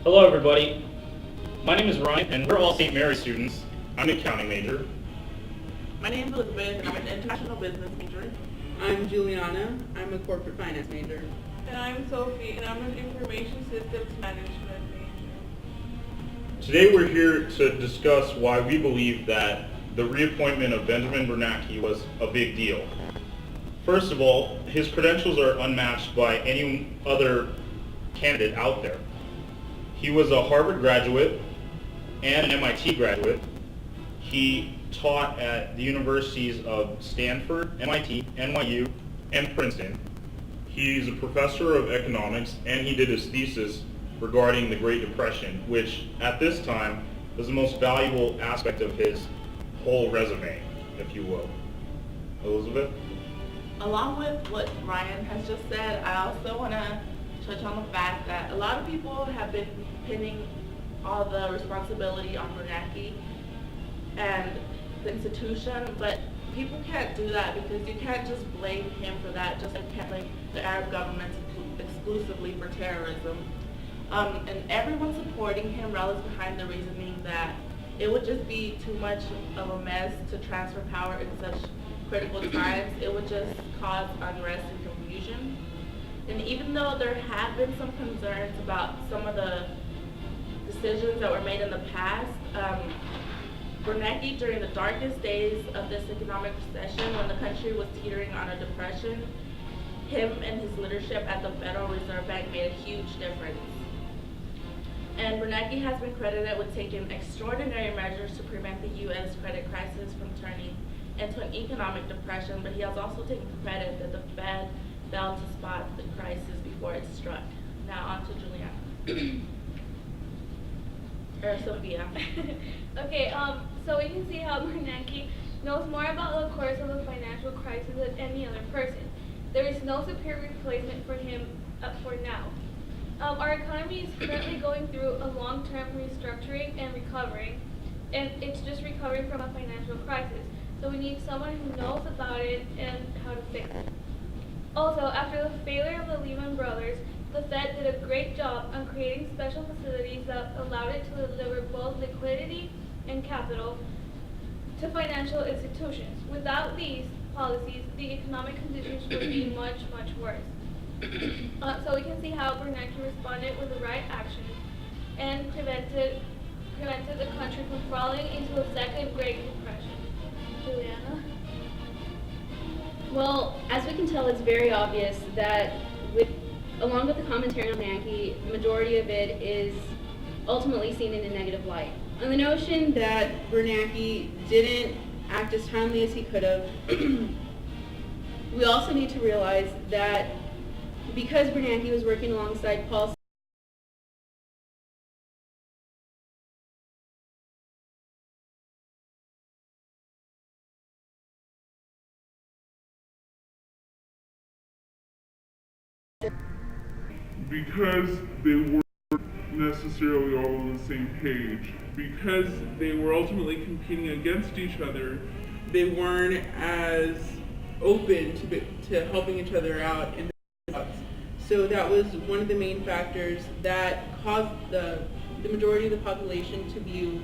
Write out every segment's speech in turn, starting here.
Hello everybody, my name is Ryan and we're all St. Mary's students. I'm an accounting major. My name is Elizabeth and I'm an international business major. I'm Juliana. I'm a corporate finance major. And I'm Sophie and I'm an information systems management major. Today we're here to discuss why we believe that the reappointment of Ben Bernanke was a big deal. First of all, his credentials are unmatched by any other candidate out there. He was a Harvard graduate and an MIT graduate. He taught at the universities of Stanford, MIT, NYU, and Princeton. He's a professor of economics, and he did his thesis regarding the Great Depression, which at this time was the most valuable aspect of his whole resume, if you will. Elizabeth? Along with what Ryan has just said, I also want to touch on the fact that a lot of people have been pinning all the responsibility on Bernanke and the institution, but people can't do that because you can't just blame him for that, just like you can't blame the Arab government exclusively for terrorism. And everyone supporting him rallies behind the reasoning that it would just be too much of a mess to transfer power in such critical times. It would just cause unrest and confusion. And even though there have been some concerns about some of the decisions that were made in the past, Bernanke, during the darkest days of this economic recession, when the country was teetering on a depression, him and his leadership at the Federal Reserve Bank made a huge difference. And Bernanke has been credited with taking extraordinary measures to prevent the U.S. credit crisis from turning into an economic depression, but he has also taken credit that the Fed failed to spot the crisis before it struck. Now on to Juliana. Or Sophia. Okay, so we can see how Bernanke knows more about the course of the financial crisis than any other person. There is no superior replacement for him for now. Our economy is currently going through a long-term restructuring and recovering, and it's just recovering from a financial crisis. So we need someone who knows about it and how to fix it. Also, after the failure of the Lehman Brothers, the Fed did a great job on creating special facilities that allowed it to deliver both liquidity and capital to financial institutions. Without these policies, the economic conditions would be much, much worse. So we can see how Bernanke responded with the right actions and prevented the country from falling into a second Great Depression. Juliana? Well, as we can tell, it's very obvious that along with the commentary on Bernanke, the majority of it is ultimately seen in a negative light. On the notion that Bernanke didn't act as timely as he could have, we also need to realize that because Bernanke was working alongside Paul because they weren't necessarily all on the same page, because they were ultimately competing against each other, they weren't as open to helping each other out in their jobs. So that was one of the main factors that caused the majority of the population to view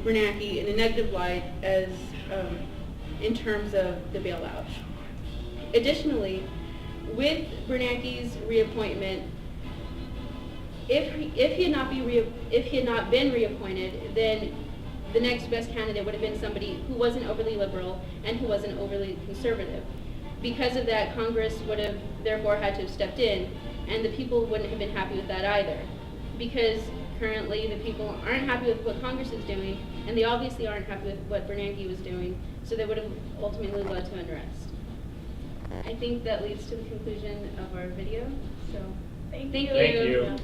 Bernanke in a negative light as in terms of the bailout. Additionally, with Bernanke's reappointment, if he had not been reappointed, then the next best candidate would have been somebody who wasn't overly liberal and who wasn't overly conservative. Because of that, Congress would have therefore had to have stepped in, and the people wouldn't have been happy with that either. Because currently the people aren't happy with what Congress is doing, and they obviously aren't happy with what Bernanke was doing, so they would have ultimately led to unrest. I think that leads to the conclusion of our video, so thank you. Thank you.